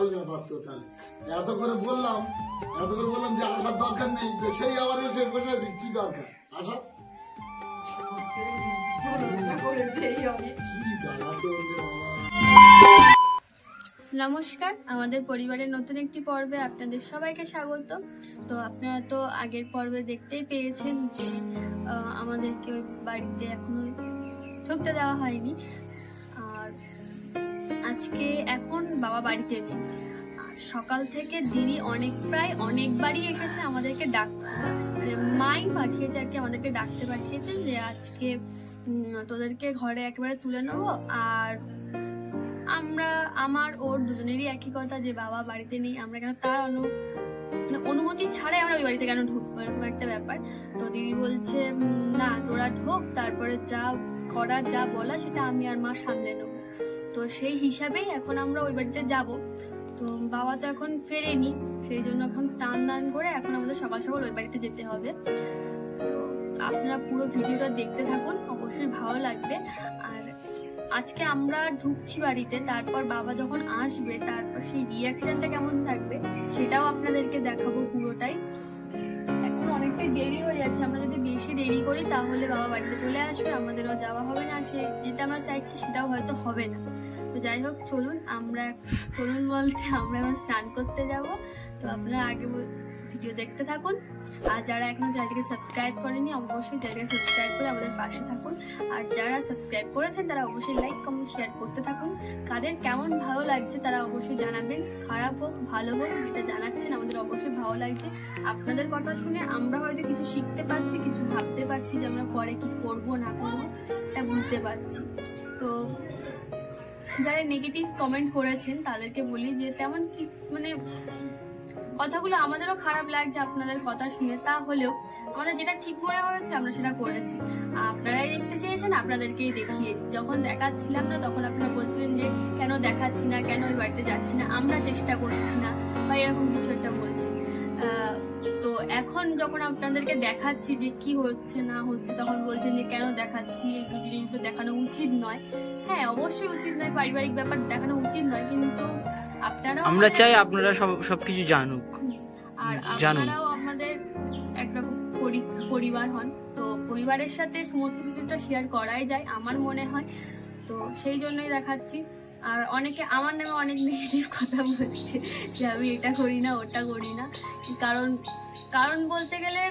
বিশাল ব্যাপার তো। তাহলে এত করে বললাম যে আসার দরকার নেই, তো সেই আবার এসে বসে আছি, কি দরকার আসা? নমস্কার, আমাদের পরিবারের নতুন একটি পর্বে আপনাদের সবাইকে স্বাগত। তো আপনারা তো আগের পর্বে দেখতেই পেয়েছেন যে আমাদেরকে বাড়িতে এখনো ঢুকতে দেওয়া হয়নি। আর আজকে এখন বাবা বাড়িতে নেই। সকাল থেকে দিদি প্রায় অনেকবারই এসেছে আমাদেরকে ডাকতে, মানে মাই পাঠিয়েছে আর কি, আমাদেরকে ডাকতে পাঠিয়েছে যে আজকে তোদেরকে ঘরে একেবারে তুলে নেবো। আর আমার ওর দুজনেরই একই কথা যে বাবা বাড়িতে নেই, আমরা কেন তার অনুমতি ছাড়াই আমরা ওই বাড়িতে কেন ঢুকবো, এরকম একটা ব্যাপার। তো দিদি বলছে না তোরা ঢোক, তারপরে যা করার যা বলা সেটা আমি আর মা সামলে নেবো। তো সেই হিসাবেই এখন আমরা ওই বাড়িতে যাব। তো বাবা তো এখন ফেরেনি, সেই জন্য এখন স্নান দান করে এখন আমাদের সকাল সকাল ওই বাড়িতে যেতে হবে। তো আপনারা পুরো ভিডিওটা দেখতে থাকুন, অবশ্যই ভালো লাগবে। আর আজকে আমরা ঢুকছি বাড়িতে, তারপর বাবা যখন আসবে তারপর সেই রিয়াকশনটা কেমন থাকবে সেটাও আপনাদেরকে দেখাবো পুরোটাই। এখন অনেকটাই দেরি হয়ে যাচ্ছে, আমরা যদি বেশি দেরি করি তাহলে বাবা বাড়িতে চলে আসবে, আমাদেরও যাওয়া হবে না, যেটা আমরা চাইছি সেটাও হয়তো হবে না। তো যাই হোক চলুন বলতে আমরা এখন স্নান করতে যাব। তো আপনারা আগে ভিডিও দেখতে থাকুন। আর যারা এখনো চ্যানেলটিকে সাবস্ক্রাইব করেনি অবশ্যই চ্যানেলটিকে সাবস্ক্রাইব করে আমাদের পাশে থাকুন। আর যারা সাবস্ক্রাইব করেছেন তারা অবশ্যই লাইক কমেন্ট শেয়ার করতে থাকুন। কাদের কেমন ভালো লাগছে তারা অবশ্যই জানাবেন, খারাপ হোক ভালো হোক যেটা জানাচ্ছেন আমাদের অবশ্যই ভালো লাগছে। আপনাদের কথা শুনে আমরা হয়তো কিছু শিখতে পারছি, কিছু ভাবতে পারছি যে আমরা পরে কি করবো না করবো এটা বুঝতে পারছি। তো যারা নেগেটিভ কমেন্ট করেছেন তাদেরকে বলি যে তেমন কি, মানে কথাগুলো আমাদেরও খারাপ লাগছে আপনাদের কথা শুনে, তাহলেও আমাদের যেটা ঠিক মনে হয়েছে আমরা সেটা করেছি। আপনারাই দেখতে চেয়েছেন, আপনাদেরকেই দেখিয়েছি। যখন দেখাচ্ছিলাম না তখন আপনারা বলছিলেন যে কেন দেখাচ্ছি না, কেন ওই বাড়িতে যাচ্ছি না, আমরা চেষ্টা করছি না বা এরকম কিছু একটা বলছি। তো এখন যখন আপনাদেরকে দেখাচ্ছি যে কি হচ্ছে না হচ্ছে তখন বলছেন যে কেন দেখাচ্ছি, এই দু জিনিসগুলো দেখানো উচিত নয়। হ্যাঁ অবশ্যই উচিত নয়, পারিবারিক ব্যাপার দেখানো উচিত নয়, কিন্তু আমরা চাই আপনারা সবকিছু জানুক। আর আপনারাও আমাদের একরকম পরিবার হন, তো পরিবারের সাথে সমস্ত কিছুটা শেয়ার করাই যায় আমার মনে হয়। তো সেই জন্যই দেখাচ্ছি। আর অনেকে আমার নামে অনেক নেগেটিভ কথা বলছে যে আমি এটা করি না ওটা করি না। কারণ বলতে গেলে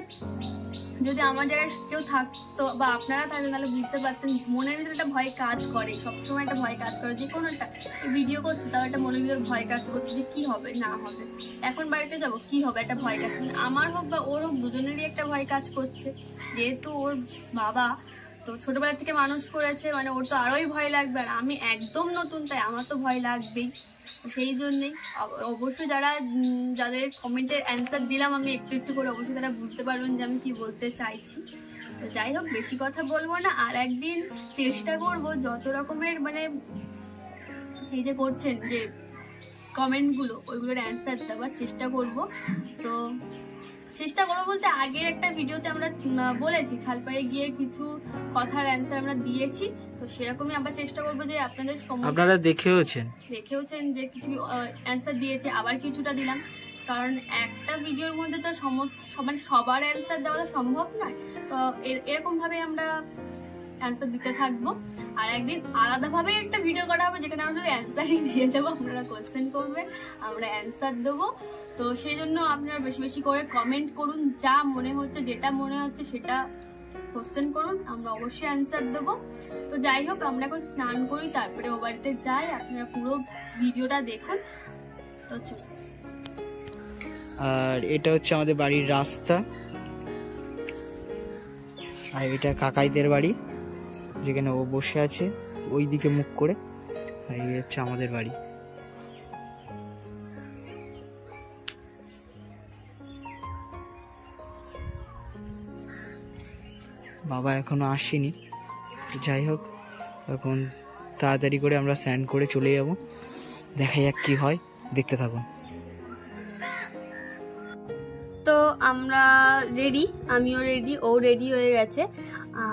যদি আমার জায়গায় কেউ থাকতো বা আপনারা থাকতেন তাহলে বুঝতে পারতেন মনের ভিতরে একটা ভয় কাজ করে, সবসময় একটা ভয় কাজ করে। যে কোনো একটা ভিডিও করছি তাও একটা মনের ভিতরে ভয় কাজ করছে যে কি হবে না হবে, এখন বাড়িতে যাব কি হবে, একটা ভয় কাজ করছে। আমার হোক বা ওর হোক দুজনেরই একটা ভয় কাজ করছে, যেহেতু ওর বাবা তো ছোটবেলা থেকে মানুষ করেছে, মানে ওর তো আরোই ভয় লাগবে। আর আমি একদম নতুন, তাই আমার তো ভয় লাগবেই। সেই জন্যেই অবশ্যই যাদের কমেন্টের অ্যান্সার দিলাম আমি একটু করে, অবশ্যই তারা বুঝতে পারবেন যে আমি কি বলতে চাইছি। তো যাই হোক বেশি কথা বলবো না, আর একদিন চেষ্টা করব যত রকমের মানে এই যে করছেন যে কমেন্টগুলো ওইগুলোর অ্যান্সার দেওয়ার চেষ্টা করব। তো চেষ্টা করবো বলতে আগের একটা ভিডিওতে আমরা বলেছি খালপাড়ে গিয়ে কিছু কথার অ্যান্সার আমরা দিয়েছি, তো সেরকমই আমরা চেষ্টা করবো যে আপনারা দেখেওছেন যে কিছু অ্যান্সার দিয়েছে, আবার কিছুটা দিলাম। কারণ একটা ভিডিওর মধ্যে তো সবার অ্যান্সার দেওয়া তো সম্ভব নয়। তো এরকম ভাবে আমরা অ্যান্সার দিতে থাকবো। আর একদিন আলাদাভাবে একটা ভিডিও করা হবে যেখানে আমরা শুধু অ্যান্সারই দিয়ে যাবো, আপনারা কোয়েশ্চেন করবেন আমরা অ্যান্সার দেবো। তো সেই জন্য আপনারা বেশি বেশি করে কমেন্ট করুন, যা মনে হচ্ছে যেটা মনে হচ্ছে সেটা কোয়েশ্চেন করুন, আমরা অবশ্যই অ্যান্সার দেবো। তো যাই হোক আমরা এখন স্নান করি তারপরে ও বাড়িতে যাই, আপনারা পুরো ভিডিওটা দেখুন। তো আর এটা হচ্ছে আমাদের বাড়ির রাস্তা, আর এটা কাকাইদের বাড়ি যেখানে ও বসে আছে ওই দিকে মুখ করে, আর এই হচ্ছে আমাদের বাড়ি। বাবা এখনো আসেনি, যাই হোক এখন তাড়াতাড়ি করে আমরা স্নান করে চলে যাব, দেখা যাক কি হয়, দেখতে থাকুন। তো আমরা রেডি, আমিও রেডি, ও রেডি হয়ে গেছে।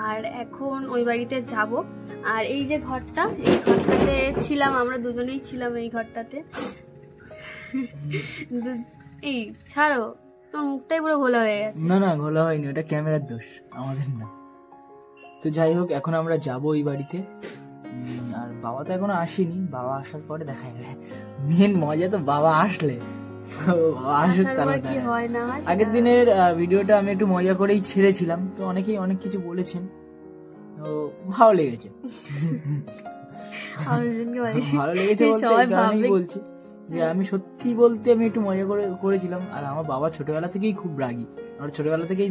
আর এখন ওই বাড়িতে যাব। আর এই যে ঘরটা, এই ঘরটাতে ছিলাম, আমরা দুজনেই ছিলাম এই ঘরটাতে। এই ছাড়ো, তোমার মুখটাই পুরো ঘোলা হয়ে গেছে। না না, ঘোলা হয়নি, ওটা ক্যামেরার দোষ, আমাদের না। তো যাই হোক, এখন আমরা যাবো ওই বাড়িতে। আর বাবা তো এখনো আসেনি, বাবা আসার পরে দেখা যাবে। মেন মজা তো বাবা আসলে, বাবা আসুক আসার পর তারপর কি হয় না হয় আগের দিনের ভিডিওটা আমি একটু মজা করেই ছেড়েছিলাম, তো অনেকেই অনেক কিছু বলেছেন, তো ভালো লেগেছে। ভালো লেগেছে বলতে এই কারণেই বলছি যে আমি সত্যি বলতে আমি একটু মজা করেছিলাম। আর আমার বাবা ছোটবেলা থেকেই খুব রাগী, আমরা ছোটবেলা থেকেই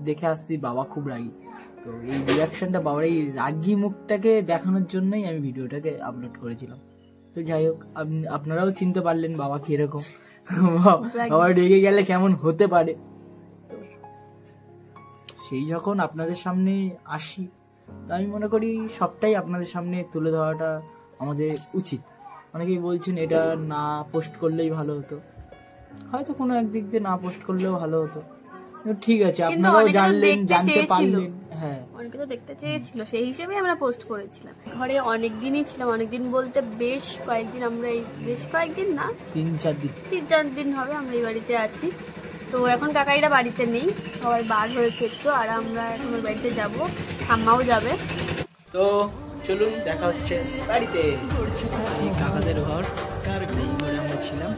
দেখে আসছি বাবা খুব রাগী। তো এই রিয়াকশনটা, বাবার এই রাগী মুখটাকে দেখানোর জন্যই আমি ভিডিওটাকে আপলোড করেছিলাম। তো যাই হোক, আপনারাও চিনতে পারলেন বাবা কিরকম, বাবা রেগে গেলে কেমন হতে পারে। তো সেই যখন আপনাদের সামনে আসি, তো আমি মনে করি সবটাই আপনাদের সামনে তুলে ধরাটা আমাদের উচিত। অনেকেই বলছেন এটা না পোস্ট করলেই ভালো হতো, হয়তো কোনো একদিক দিয়ে না পোস্ট করলেও ভালো হতো, ঠিক আছে, আপনারাও জানলেন, জানতে পারলেন। হ্যাঁ, অনেকে তো দেখতে চেয়েছিল, সেই হিসেবে আমরা পোস্ট করেছিলাম। ঘরে অনেক দিনই ছিলাম, অনেকদিন বলতে বেশ কয়েকদিন, আমরা এই বেশ কয়েকদিন না 3-4 দিন হবে আমরা এই বাড়িতে আছি। তো এখন কাকাইরা বাড়িতে নেই, সবাই বার হয়েছে একটু, আর আমরা এখন ওই বাড়িতে যাবো, ঠাম্মাও যাবে। তো চলুন দেখা হচ্ছে বাড়িতে। এই কাকাদের ঘর, এই ঘরে আমরা ছিলাম,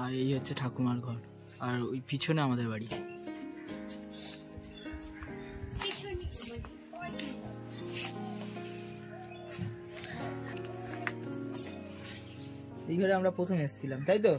আর এই হচ্ছে ঠাকুমার ঘর, আর ওই পিছনে আমাদের বাড়ি। এই ঘরে আমরা প্রথম এসেছিলাম, তাই তো?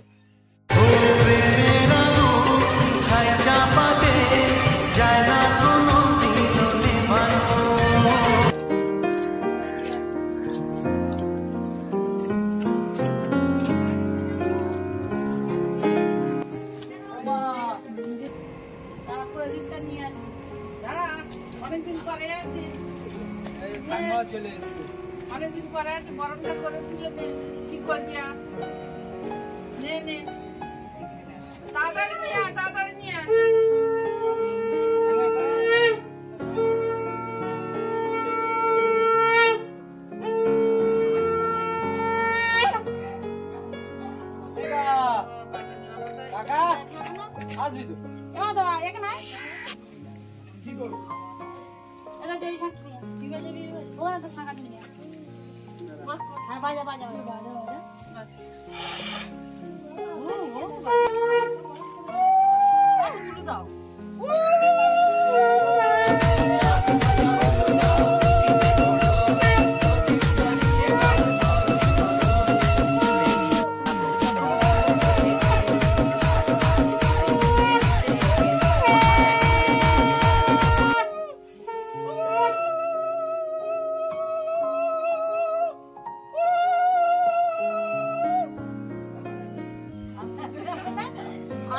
অনেকদিন পরে আছে, চলে এসছে, অনেকদিন পরে আছে, বরণটা করে তুলে নে, কি করবি আর? নে নে, তাড়াতাড়ি নিয়ে আয়, তাড়াতাড়ি নিয়ে আয়। আসবি তো? এবার দাও, এখানে আয়। এবার যাবি সাক্ষী নিয়ে, দিবে যাবি, ওখানে তো সাঁকাটি নিয়ে। হ্যাঁ, বাজা বাজা বাজা বাজা বাজা। দাও।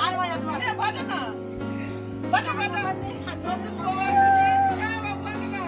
আর বাজা বাজা না, বাজা বাজা, নতুন বউ আছে, বাজা না।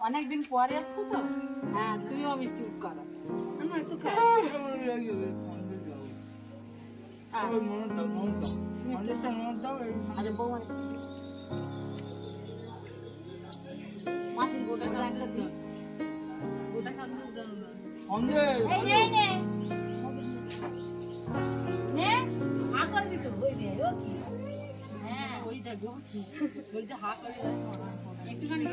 অনেকদিন পরে আসছো তো, হ্যাঁ তুমিও মিষ্টি করো না, একটু খাও। আরে বউ মাসির গোটা খাওয়া একটা দিন, গোটা খাওয়া জানো না, হা করবি তো, ওই রে ও কি, হ্যাঁ ওই দেখো ওই যে হা করে একটুখানি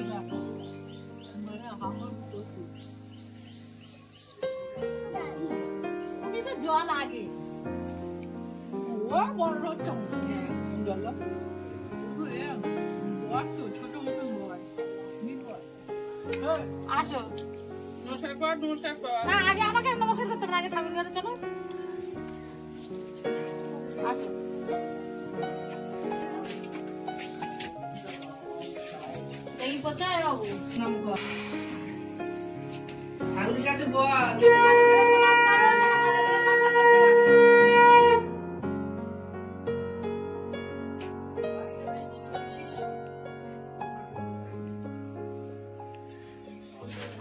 জল আগে ও বড় হচ্ছে জল বড় তো ছোট মতন বড় আসো নমস্কার কর নমস্কার কর না আগে আমাকে নমস্কার করতে হবে আগে ঠাকুর ঘরে চলো আসো দেখি কোথায় বাবু নাম কর ঠাকুরের কাছে বল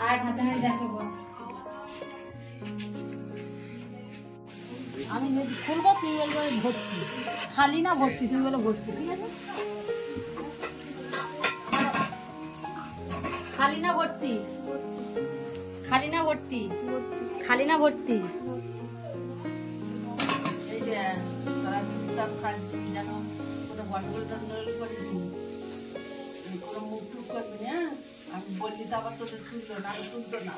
আর হাতে হাতে দেখো বল আমি যদি খুলবো তুই বলবো ভর্তি খালি না ভর্তি তুই বলো ভর্তি ঠিক আছে খালি না ভর্তি খালি না ভর্তি খালি না ভর্তি এই যে সারা দিন খাচ্ছি যেন কোনো গন্ডগোল টন্ডগোল করেছি কোনো মুখ টুক করবি না আমি বললি তো আবার তোদের তুললো না তুলতো না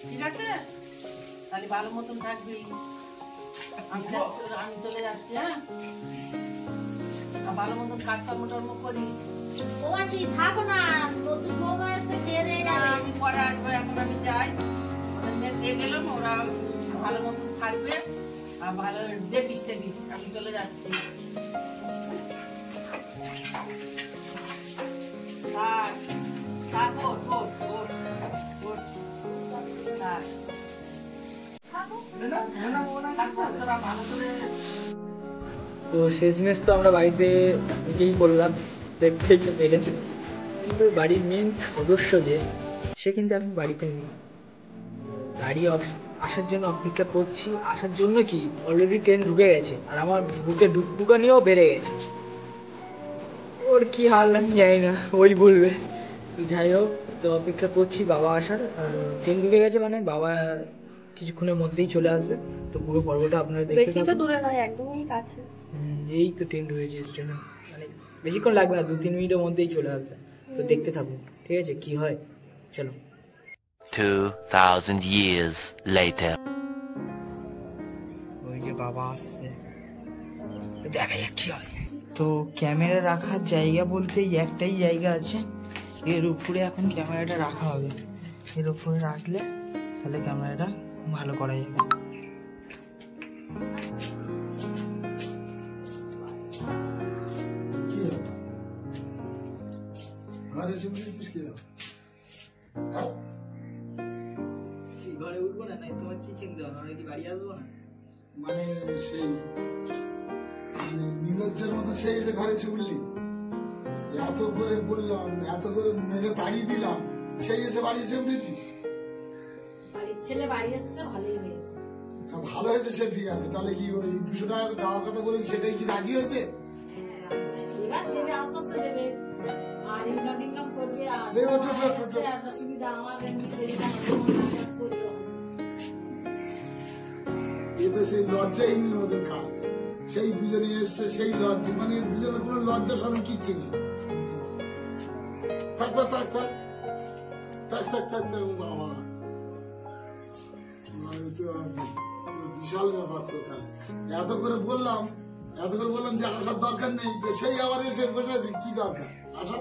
ঠিক আছে তাহলে ভালো মতন থাকবি আমি চলে যাচ্ছি হ্যাঁ আর ভালো মতন কাজকর্ম টর্ম করি ও আছি থাকো না নতুন বউ আসছে খেয়ে দিয়ে যাবে আমি পরে আসবো এখন আমি যাই ওদের মেয়ে দিয়ে গেলাম ওরা ভালো মতন থাকবে আর ভালো দেখিস টেকিস আমি চলে যাচ্ছি তো শেষমেশ তো আমরা বাড়িতে গিয়েই বললাম দেখতেই তো পেরেছি, কিন্তু বাড়ির মেন সদস্য যে সে কিন্তু এখন বাড়িতে নেই। গাড়ি আসার জন্য অপেক্ষা করছি, আসার জন্য কি অলরেডি ট্রেন ঢুকে গেছে আর আমার বুকে ডুকডুকানিও বেড়ে গেছে। ওর কি হাল আমি জানি না, ওই বলবে। যাই হোক, তো অপেক্ষা করছি বাবা আসার। ট্রেন ঢুকে গেছে মানে বাবা কিছুক্ষণের মধ্যেই চলে আসবে। তো পুরো পর্বটা আপনারা দেখতে থাকুন। দূরে নয় একদমই কাছে। এই তো ট্রেন ঢুকেছে স্টেশনে, মানে বেশিক্ষণ লাগবে না, 2-3 মিনিটের মধ্যেই চলে আসবে। তো দেখতে থাকুন, ঠিক আছে কি হয়। চলো। 2000 years later. ওই যে বাবা আসছে, দেখা যাক কি হয়। তো ক্যামেরা রাখার জায়গা বলতে একটাই জায়গা আছে, এর উপরে এখন ক্যামেরাটা রাখা হবে। এর উপরে রাখলে তাহলে ক্যামেরাটা ভালো করা যাবে। ঘরে উঠবো না, তোমার কি চিন্তা? আমরা কি বাড়ি আসবো না? মানে সেই নীলজ্জের মতো সেই এসে ঘরে এসে উঠলি, এত করে বললাম, এত করে মেরে তাড়িয়ে দিলাম, সেই এসে বাড়ি এসে উঠেছিস। বাড়ির ছেলে বাড়ি এসেছে, ভালোই হয়েছে। তা ভালো হয়েছে, সে ঠিক আছে। তাহলে কি ওই 200 টাকা দেওয়ার কথা বলেছি, সেটাই কি রাজি হয়েছে? এবার দেবে, আস্তে আস্তে দেবে। আর ইনকাম করবে, আর সুবিধা আমার এ তো সেই লজ্জাহীন ওদের কাজ। সেই দুজনে এসছে, সেই লজ্জা, মানে দুজনের কোনো লজ্জা সরম কিচ্ছু নেই। থাক থাক থাক থাক থাক থাক থাক থাক বাবা, বিশাল ব্যাপার তো। তাহলে এত করে বললাম যে আসার দরকার নেই, সেই আবার এসে বসে আছে। কি দরকার আসা?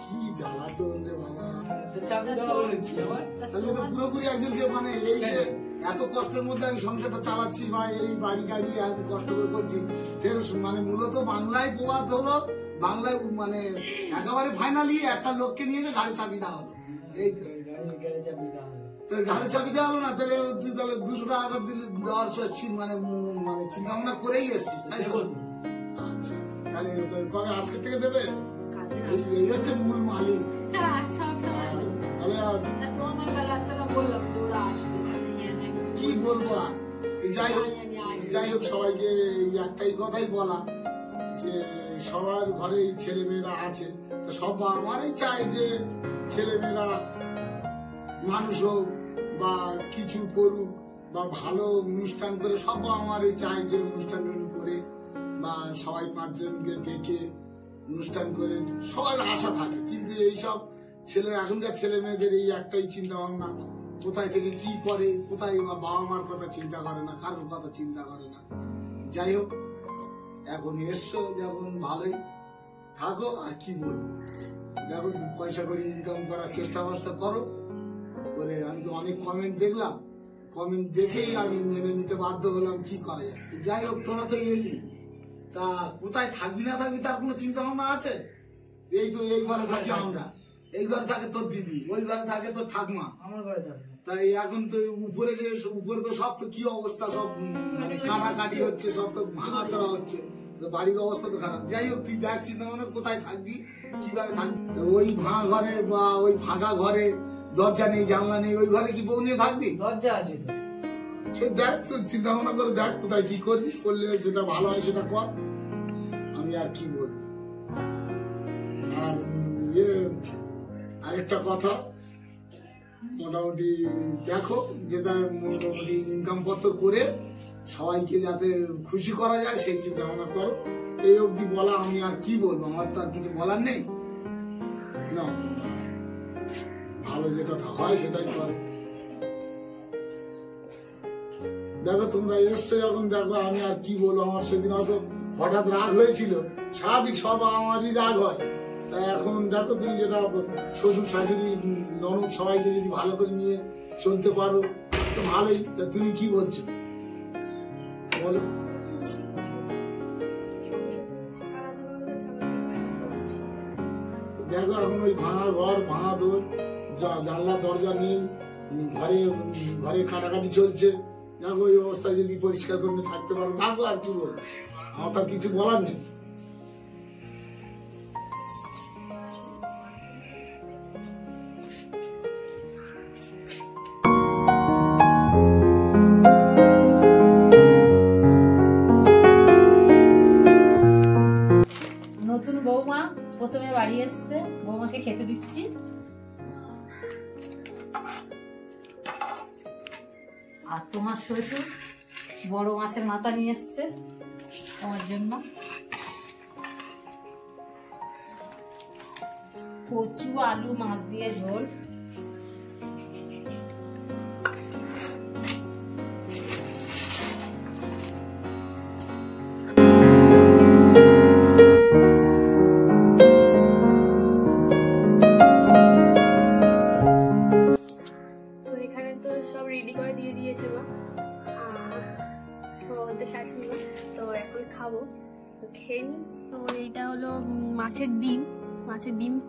কি জ্বালাতন রে বাবা। তাহলে তো পুরোপুরি একজনকে, মানে এই যে এত কষ্টের মধ্যে আমি সংসারটা চালাচ্ছি বা এই বাড়ি গাড়ি আমি কষ্ট করে করছি, ফের মানে মূলত বাংলায় প্রবাদ হলো, বাংলায় মানে একেবারে ফাইনালি একটা লোককে নিয়ে ঘাড়ে চাবি দেওয়া হলো। এই তো ঘাড়ে চাবি দেওয়া হলো না, তাহলে 200 টাকা দিলে দেওয়ার মানে মানে চিন্তা ভাবনা করেই এসছিস, তাই তো? আচ্ছা আচ্ছা, তাহলে কবে আজকে থেকে দেবে? এই হচ্ছে মূল মালিক। কি বলবো আর, যাই হোক সবাইকে একটাই কথাই বলা, যে সবার ঘরে ছেলে মেয়েরা আছে, তো সব আমারই চাই যে ছেলে মেয়েরা মানুষ হোক বা কিছু করুক বা ভালো অনুষ্ঠান করে, সব আমারই চাই যে অনুষ্ঠান করে বা সবাই 5 জনকে ডেকে অনুষ্ঠান করে সবার আশা থাকে। কিন্তু এইসব এখনকার ছেলে মেয়েদের এই একটাই চিন্তা ভাবনা কোথায় থেকে কি করে, কোথায় বাবা মার কথা চিন্তা করে না, কারোর কথা চিন্তা করে না। যাই হোক, এখন এসছো যখন ভালোই থাকো। আর কি বলবো, দেখো তুমি পয়সা করে ইনকাম করার চেষ্টা করো করে। আমি তো অনেক কমেন্ট দেখলাম, কমেন্ট দেখেই আমি মেনে নিতে বাধ্য হলাম, কি করা যায়। যাই হোক, তোরা তো এলি, তা কোথায় থাকবি না থাকবি তার কোনো চিন্তা ভাবনা আছে? এই তো এই ঘরে থাকি আমরা, এই ঘরে থাকে তোর দিদি, ওই ঘরে থাকে তোর ঠাকমা, আমার ঘরে থাকবে। তাই এখন তো উপরে যে উপরে তো সব তো কি অবস্থা, সব মানে কাটাকাটি হচ্ছে, সব তো ভাঙাচড়া হচ্ছে, বাড়ির অবস্থা তো খারাপ। যাই হোক, তুই দেখ চিন্তা ভাবনা কোথায় থাকবি, কিভাবে থাকবি। ওই ভাঙা ঘরে বা ওই ফাঁকা ঘরে, দরজা নেই জানলা নেই, ওই ঘরে কি বউ নিয়ে থাকবি? দরজা আছে তো। সে দেখ, চিন্তা ভাবনা করে দেখ কোথায় কি করবি, করলে যেটা ভালো হয় সেটা কর। আমি আর কি বলবো। আর আরেকটা কথা, মোটামুটি দেখো যেটা মোটামুটি ইনকাম পত্র করে সবাইকে যাতে খুশি করা যায় সেই চিন্তা ভাবনা করো। এই অবধি বলা, আমি আর কি বলবো, আমার তো আর কিছু বলার নেই। না, ভালো যেটা হয় সেটাই কর। দেখো তোমরা এসছো যখন, দেখো আমি আর কি বলবো। আমার সেদিন হয়তো হঠাৎ রাগ হয়েছিল, স্বাভাবিক, সব আমারই রাগ হয়। তাই এখন দেখো তুমি যেটা শ্বশুর শাশুড়ি ননদ সবাইকে যদি ভালো করে নিয়ে চলতে পারো তো ভালোই। তা তুমি কি বলছো বলো? দেখো এখন ওই ভাঙা ঘর, ভাঙা দোর, জানলা দরজা নেই, ঘরে কাটাকাটি চলছে। দেখো ওই অবস্থায় যদি পরিষ্কার করে থাকতে পারো থাকো, আর কি বলবো, আমার তো কিছু বলার নেই। নতুন বৌমা প্রথমে বাড়ি এসছে, বৌমাকে খেতে দিচ্ছি। আর তোমার শ্বশুর বড় মাছের মাথা নিয়ে এসছে তোমার জন্য। কচু আলু মাছ দিয়ে ঝোল। তো এখন খাবো, খেয়ে নিই। তো এটা হলো মাছের ডিম,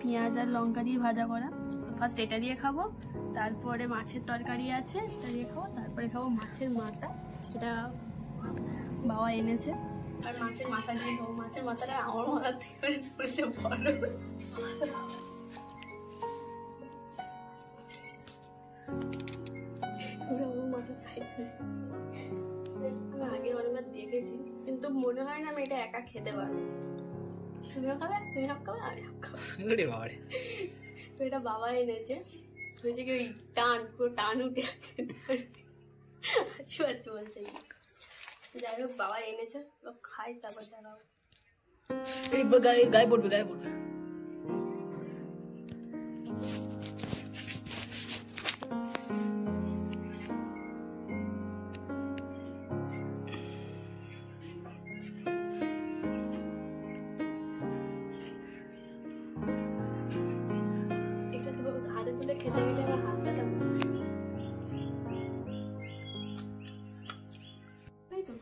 পেঁয়াজ আর লঙ্কা দিয়ে ভাজা করা। তো ফার্স্ট এটা দিয়ে খাবো, তারপরে মাছের তরকারি আছে এটা দিয়ে খাবো, তারপরে খাবো মাছের মাথা, এটা বাবা এনেছে। আর মাছের মাথা দিয়ে খাবো। মাছের মাথাটা আমার মাথার থেকে পড়েছে বড়। আমি আগে অনেকবার দেখেছি, কিন্তু মনে হয় না আমি এটা একা খেতে পারবো। তুমিও খাবে, তুমি সব খাবে, আমি সব খাবো। তো এটা বাবা এনেছে, হয়েছে কি ওই পুরো টান উঠে আছে, বলতে। যাই হোক, বাবা এনেছে, খাই তারপর দেখাবো। গায়ে পড়বে, গায়ে পড়বে। খেতে গেলে আমার হাত ব্যথা তাই তো।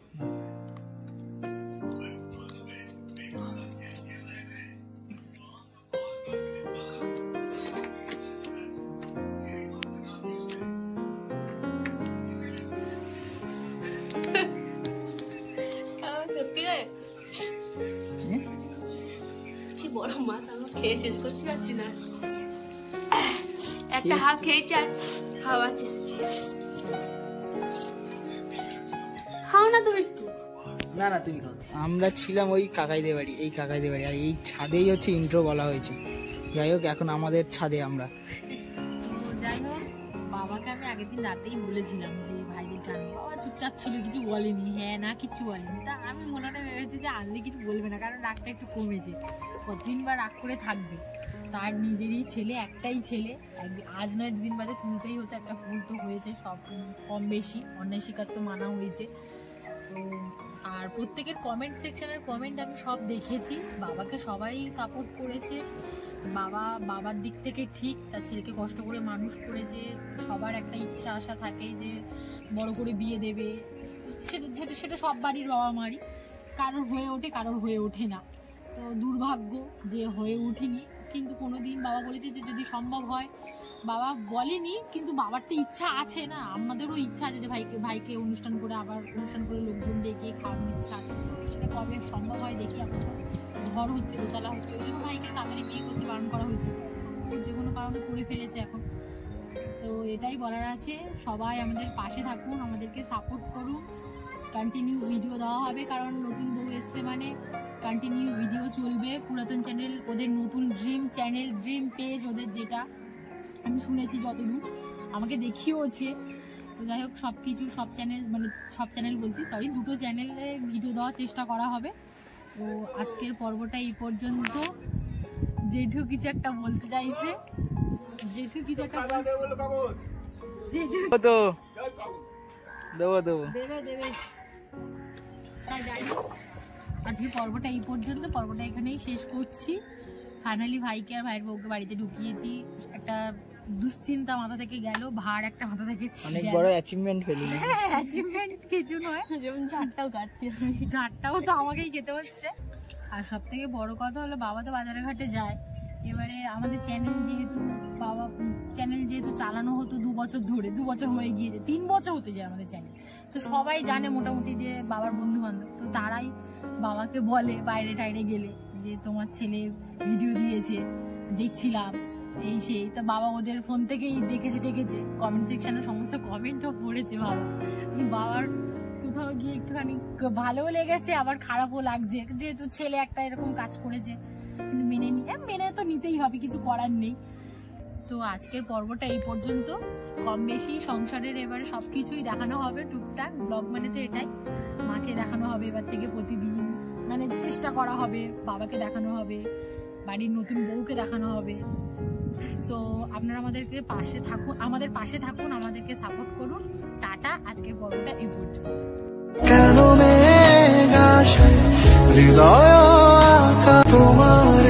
কি বড় মাছ, আমি খেয়ে শেষ করতে পারছি না। একটা হাফ খেয়েছি আর হাফ আছে। খাও না তুমি একটু। না না তুমি খাও। আমরা ছিলাম ওই কাকাইদের বাড়ি, এই কাকাইদের বাড়ি, আর এই ছাদেই হচ্ছে ইন্ট্রো বলা হয়েছে। যাই হোক, এখন আমাদের ছাদে আমরা। যাই হোক, বাবাকে আমি আগের দিন রাতেই বলেছিলাম যে ভাইদের গান, বাবা চুপচাপ ছিল, কিছু বলেনি, হ্যাঁ না কিচ্ছু বলেনি। তা আমি মনে মনে ভেবেছি যে আনলে কিছু বলবে না, কারণ রাগটা একটু কমেছে, কতদিন বা রাগ করে থাকবে। তার নিজেরই ছেলে, একটাই ছেলে, আজ নয় দুদিন বাদে তুলতেই হতো, একটা ভুল তো হয়েছে, সব কম বেশি অন্যায় শিকার তো মানা হয়েছে। তো আর প্রত্যেকের কমেন্ট সেকশনের কমেন্ট আমি সব দেখেছি, বাবাকে সবাই সাপোর্ট করেছে। বাবার দিক থেকে ঠিক, তার ছেলেকে কষ্ট করে মানুষ করেছে, সবার একটা ইচ্ছা আশা থাকে যে বড় করে বিয়ে দেবে, সেটা সব বাড়ির বাবা মারই, কারোর হয়ে ওঠে কারোর হয়ে ওঠে না। তো দুর্ভাগ্য যে হয়ে উঠিনি, কিন্তু কোনোদিন বাবা বলেছে যে যদি সম্ভব হয়, বাবা বলেনি কিন্তু বাবার তো ইচ্ছা আছে না, আমাদেরও ইচ্ছা আছে যে ভাইকে অনুষ্ঠান করে লোকজন ডেকে খাওয়ানোর ইচ্ছা আছে, সেটা কবে সম্ভব হয় দেখি। এখন ঘর হচ্ছে, দোতলা হচ্ছে, ওই জন্য ভাইকে তাড়াতাড়ি বিয়ে করতে বারণ করা হয়েছে, তো যে কোনো কারণে করে ফেলেছে এখন। তো এটাই বলার আছে, সবাই আমাদের পাশে থাকুন, আমাদেরকে সাপোর্ট করুন, কন্টিনিউ ভিডিও দেওয়া হবে, কারণ নতুন বউ এসছে মানে কন্টিনিউ ভিডিও চলবে। পুরাতন চ্যানেল ওদের নতুন ড্রিম চ্যানেল, ড্রিম পেজ ওদের, যেটা আমি শুনেছি যতদূর আমাকে দেখিয়েওছে। তো যাই হোক সব চ্যানেল বলছি, সরি, দুটো চ্যানেলে ভিডিও দেওয়ার চেষ্টা করা হবে। তো আজকের পর্বটা এই পর্যন্ত। জেঠু কিছু একটা বলতে চাইছে, জেঠু কিছু একটা দেবে। আজকে পর্বটা এই পর্যন্ত, পর্বটা এখানেই শেষ করছি। ফাইনালি ভাইকে আর ভাইয়ের বউকে বাড়িতে ঢুকিয়েছি, একটা দুশ্চিন্তা মাথা থেকে গেল, ভার একটা মাথা থেকে, অনেক বড় অ্যাচিভমেন্ট পেলি। অ্যাচিভমেন্ট কিছু নয়, যেমন ঝাড়টাও কাটছি, ঝাড়টাও তো আমাকেই খেতে হচ্ছে। আর সব থেকে বড় কথা হলো বাবা তো বাজারে ঘাটে যায়, এবারে আমাদের চ্যানেল যেহেতু চালানো হতো 2 বছর ধরে, 2 বছর হয়ে গিয়েছে, 3 বছর হতে যায় আমাদের চ্যানেল, তো সবাই জানে মোটামুটি যে বাবার বন্ধু বান্ধব, তো তারাই বাবাকে বলে বাইরে টাইরে গেলে যে তোমার ছেলে ভিডিও দিয়েছে, দেখছিলাম, এই সেই। তো বাবা ওদের ফোন থেকেই দেখেছে, কমেন্ট সেকশনে সমস্ত কমেন্টও পড়েছে। বাবার কোথাও গিয়ে একটুখানি ভালোও লেগেছে, আবার খারাপও লাগছে, যেহেতু ছেলে একটা এরকম কাজ করেছে, কিন্তু মেনে তো নিতেই হবে, কিছু করার নেই। তো আজকের পর্বটা এই পর্যন্ত। কম বেশি সংসারের এবারে সবকিছুই দেখানো হবে, টুকটাক ব্লগ মানে তো এটাই, মাকে দেখানো হবে এবার থেকে প্রতিদিন, মানে চেষ্টা করা হবে, বাবাকে দেখানো হবে, বাড়ির নতুন বউকে দেখানো হবে। তো আপনারা আমাদেরকে আমাদের পাশে থাকুন, আমাদেরকে সাপোর্ট করুন। টাটা, আজকের পর্বটা এই পর্যন্ত। কেন মেঘ আসে হৃদয় আঁকা তোমার